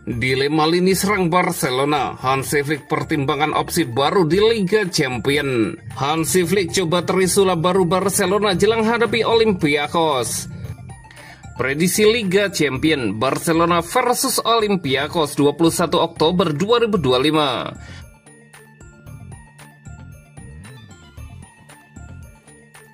Dilema lini serang Barcelona, Hansi Flick pertimbangkan opsi baru di Liga Champions. Hansi Flick coba trisula baru Barcelona jelang hadapi Olympiakos. Prediksi Liga Champions Barcelona versus Olympiakos 21 Oktober 2025.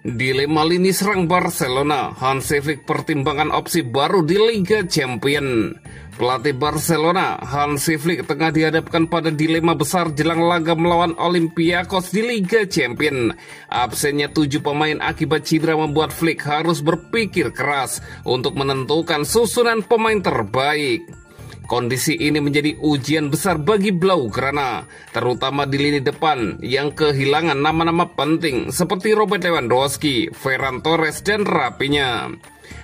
Dilema lini serang Barcelona, Hansi Flick pertimbangkan opsi baru di Liga Champions. Pelatih Barcelona, Hansi Flick tengah dihadapkan pada dilema besar jelang laga melawan Olympiakos di Liga Champions. Absennya 7 pemain akibat cedera membuat Flick harus berpikir keras untuk menentukan susunan pemain terbaik. Kondisi ini menjadi ujian besar bagi Blaugrana, terutama di lini depan yang kehilangan nama-nama penting seperti Robert Lewandowski, Ferran Torres, dan Rafinha.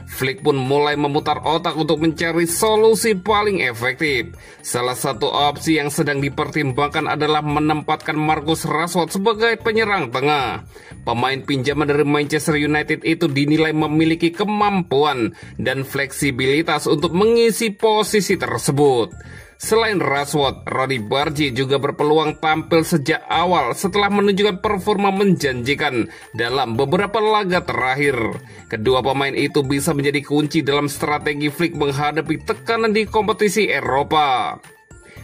Flick pun mulai memutar otak untuk mencari solusi paling efektif. Salah satu opsi yang sedang dipertimbangkan adalah menempatkan Marcus Rashford sebagai penyerang tengah. Pemain pinjaman dari Manchester United itu dinilai memiliki kemampuan dan fleksibilitas untuk mengisi posisi tersebut. Selain Rashford, Ronny Bargi juga berpeluang tampil sejak awal setelah menunjukkan performa menjanjikan dalam beberapa laga terakhir. Kedua pemain itu bisa menjadi kunci dalam strategi Flick menghadapi tekanan di kompetisi Eropa.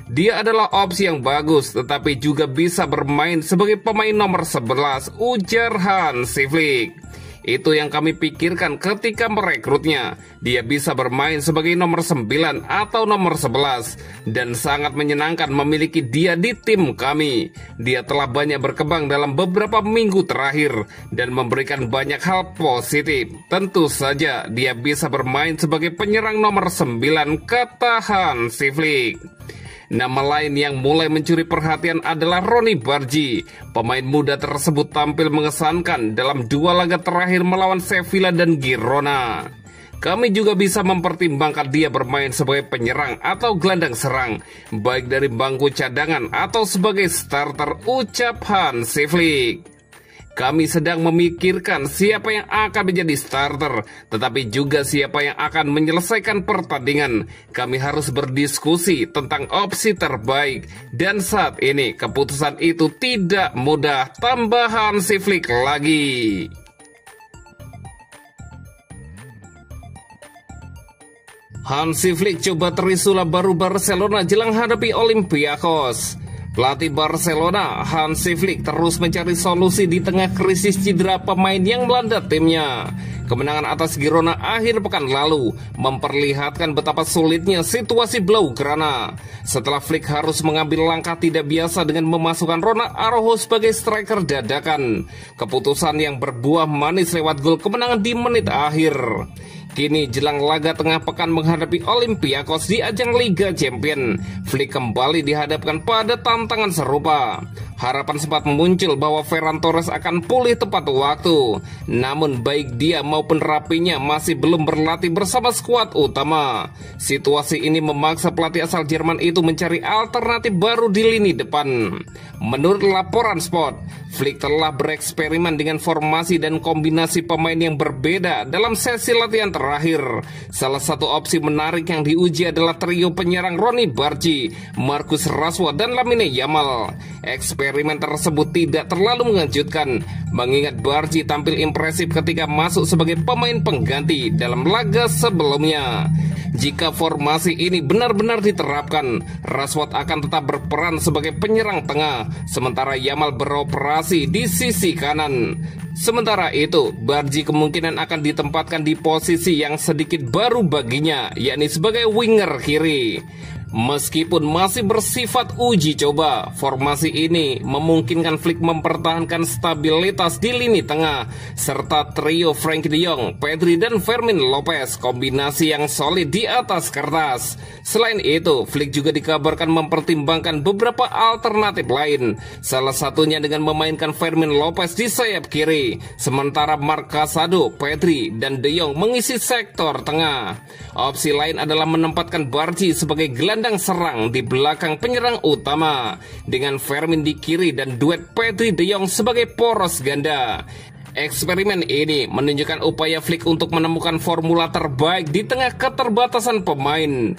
Dia adalah opsi yang bagus, tetapi juga bisa bermain sebagai pemain nomor 11, ujar Hansi Flick. Itu yang kami pikirkan ketika merekrutnya. Dia bisa bermain sebagai nomor 9 atau nomor 11 dan sangat menyenangkan memiliki dia di tim kami. Dia telah banyak berkembang dalam beberapa minggu terakhir dan memberikan banyak hal positif. Tentu saja dia bisa bermain sebagai penyerang nomor 9, kata Hansi Flick. Nama lain yang mulai mencuri perhatian adalah Ronny Bargi. Pemain muda tersebut tampil mengesankan dalam 2 laga terakhir melawan Sevilla dan Girona. Kami juga bisa mempertimbangkan dia bermain sebagai penyerang atau gelandang serang, baik dari bangku cadangan atau sebagai starter, ucap Hansi Flick. Kami sedang memikirkan siapa yang akan menjadi starter, tetapi juga siapa yang akan menyelesaikan pertandingan. Kami harus berdiskusi tentang opsi terbaik, dan saat ini keputusan itu tidak mudah, tambah Hansi Flick lagi. Hansi Flick coba trisula baru Barcelona jelang hadapi Olympiakos. Pelatih Barcelona, Hansi Flick terus mencari solusi di tengah krisis cedera pemain yang melanda timnya. Kemenangan atas Girona akhir pekan lalu memperlihatkan betapa sulitnya situasi Blaugrana. Setelah Flick harus mengambil langkah tidak biasa dengan memasukkan Ronald Araujo sebagai striker dadakan. Keputusan yang berbuah manis lewat gol kemenangan di menit akhir. Kini jelang laga tengah pekan menghadapi Olympiakos di ajang Liga Champions, Flick kembali dihadapkan pada tantangan serupa. Harapan sempat muncul bahwa Ferran Torres akan pulih tepat waktu. Namun baik dia maupun Rafinha masih belum berlatih bersama skuad utama. Situasi ini memaksa pelatih asal Jerman itu mencari alternatif baru di lini depan. Menurut laporan Sport, Flick telah bereksperimen dengan formasi dan kombinasi pemain yang berbeda dalam sesi latihan terakhir. Salah satu opsi menarik yang diuji adalah trio penyerang Ronny Bargi, Marcus Rashford, dan Lamine Yamal. Eksperimen tersebut tidak terlalu mengejutkan, mengingat Bargi tampil impresif ketika masuk sebagai pemain pengganti dalam laga sebelumnya. Jika formasi ini benar-benar diterapkan, Rashford akan tetap berperan sebagai penyerang tengah, sementara Yamal beroperasi di sisi kanan. Sementara itu, Bargi kemungkinan akan ditempatkan di posisi yang sedikit baru baginya, yakni sebagai winger kiri. Meskipun masih bersifat uji coba, formasi ini memungkinkan Flick mempertahankan stabilitas di lini tengah, serta trio Frenkie de Jong, Pedri, dan Fermin Lopez, kombinasi yang solid di atas kertas. Selain itu, Flick juga dikabarkan mempertimbangkan beberapa alternatif lain, salah satunya dengan memainkan Fermin Lopez di sayap kiri, sementara Marc Casado, Pedri, dan de Jong mengisi sektor tengah. Opsi lain adalah menempatkan Bargi sebagai gelandang serang di belakang penyerang utama, dengan Fermin di kiri dan duet Pedri de Jong sebagai poros ganda. Eksperimen ini menunjukkan upaya Flick untuk menemukan formula terbaik di tengah keterbatasan pemain.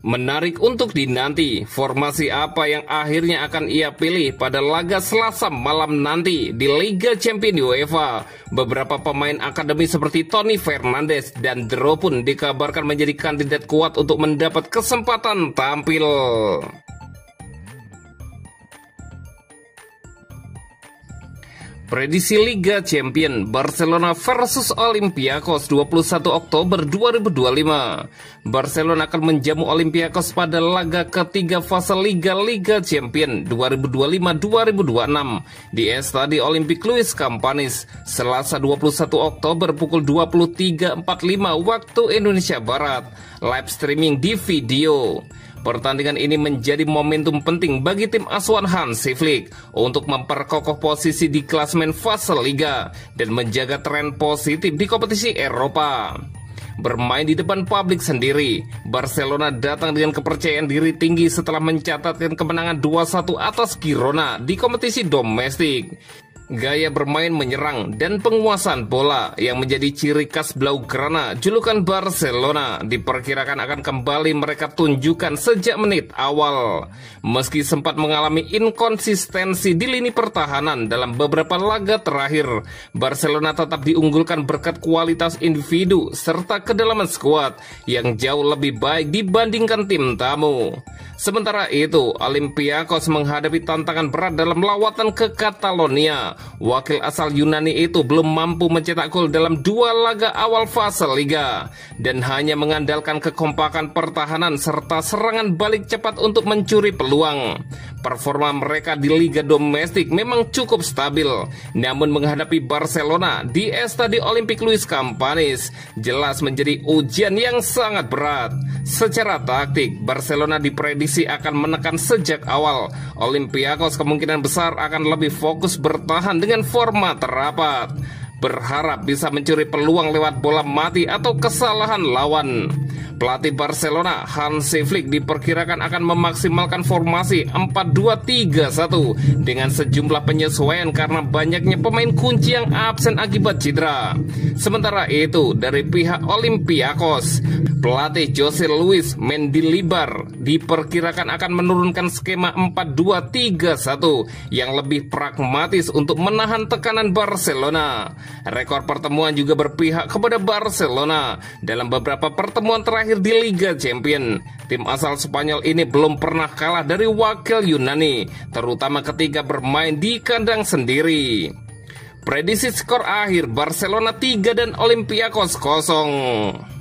Menarik untuk dinanti, formasi apa yang akhirnya akan ia pilih pada laga Selasa malam nanti di Liga Champions UEFA. Beberapa pemain akademi seperti Tony Fernandes dan Dro pun dikabarkan menjadi kandidat kuat untuk mendapat kesempatan tampil. Prediksi Liga Champions Barcelona versus Olympiakos 21 Oktober 2025. Barcelona akan menjamu Olympiakos pada laga ketiga fase Liga Champions 2025-2026 di Estadio Olympic Luis Campanis, Selasa 21 Oktober pukul 23.45 waktu Indonesia Barat. Live streaming di video. Pertandingan ini menjadi momentum penting bagi tim asuhan Hansi Flick untuk memperkokoh posisi di klasemen fase Liga dan menjaga tren positif di kompetisi Eropa. Bermain di depan publik sendiri, Barcelona datang dengan kepercayaan diri tinggi setelah mencatatkan kemenangan 2-1 atas Girona di kompetisi domestik. Gaya bermain menyerang dan penguasaan bola yang menjadi ciri khas Blaugrana julukan Barcelona diperkirakan akan kembali mereka tunjukkan sejak menit awal. Meski sempat mengalami inkonsistensi di lini pertahanan dalam beberapa laga terakhir, Barcelona tetap diunggulkan berkat kualitas individu serta kedalaman skuad yang jauh lebih baik dibandingkan tim tamu. Sementara itu, Olympiakos menghadapi tantangan berat dalam lawatan ke Catalonia. Wakil asal Yunani itu belum mampu mencetak gol dalam 2 laga awal fase Liga dan hanya mengandalkan kekompakan pertahanan serta serangan balik cepat untuk mencuri peluang. Performa mereka di Liga domestik memang cukup stabil, namun menghadapi Barcelona di Estadio Olympic Luis Campanis jelas menjadi ujian yang sangat berat. Secara taktik, Barcelona diprediksi akan menekan sejak awal. Olympiakos kemungkinan besar akan lebih fokus bertahan dengan forma terapat, berharap bisa mencuri peluang lewat bola mati atau kesalahan lawan. Pelatih Barcelona Hansi Flick diperkirakan akan memaksimalkan formasi 4-2-3-1 dengan sejumlah penyesuaian karena banyaknya pemain kunci yang absen akibat cedera. Sementara itu, dari pihak Olympiakos, pelatih Jose Luis Mendilibar diperkirakan akan menurunkan skema 4-2-3-1 yang lebih pragmatis untuk menahan tekanan Barcelona. Rekor pertemuan juga berpihak kepada Barcelona. Dalam beberapa pertemuan terakhir di Liga Champions, tim asal Spanyol ini belum pernah kalah dari wakil Yunani, terutama ketika bermain di kandang sendiri. Prediksi skor akhir Barcelona 3 dan Olympiakos 0.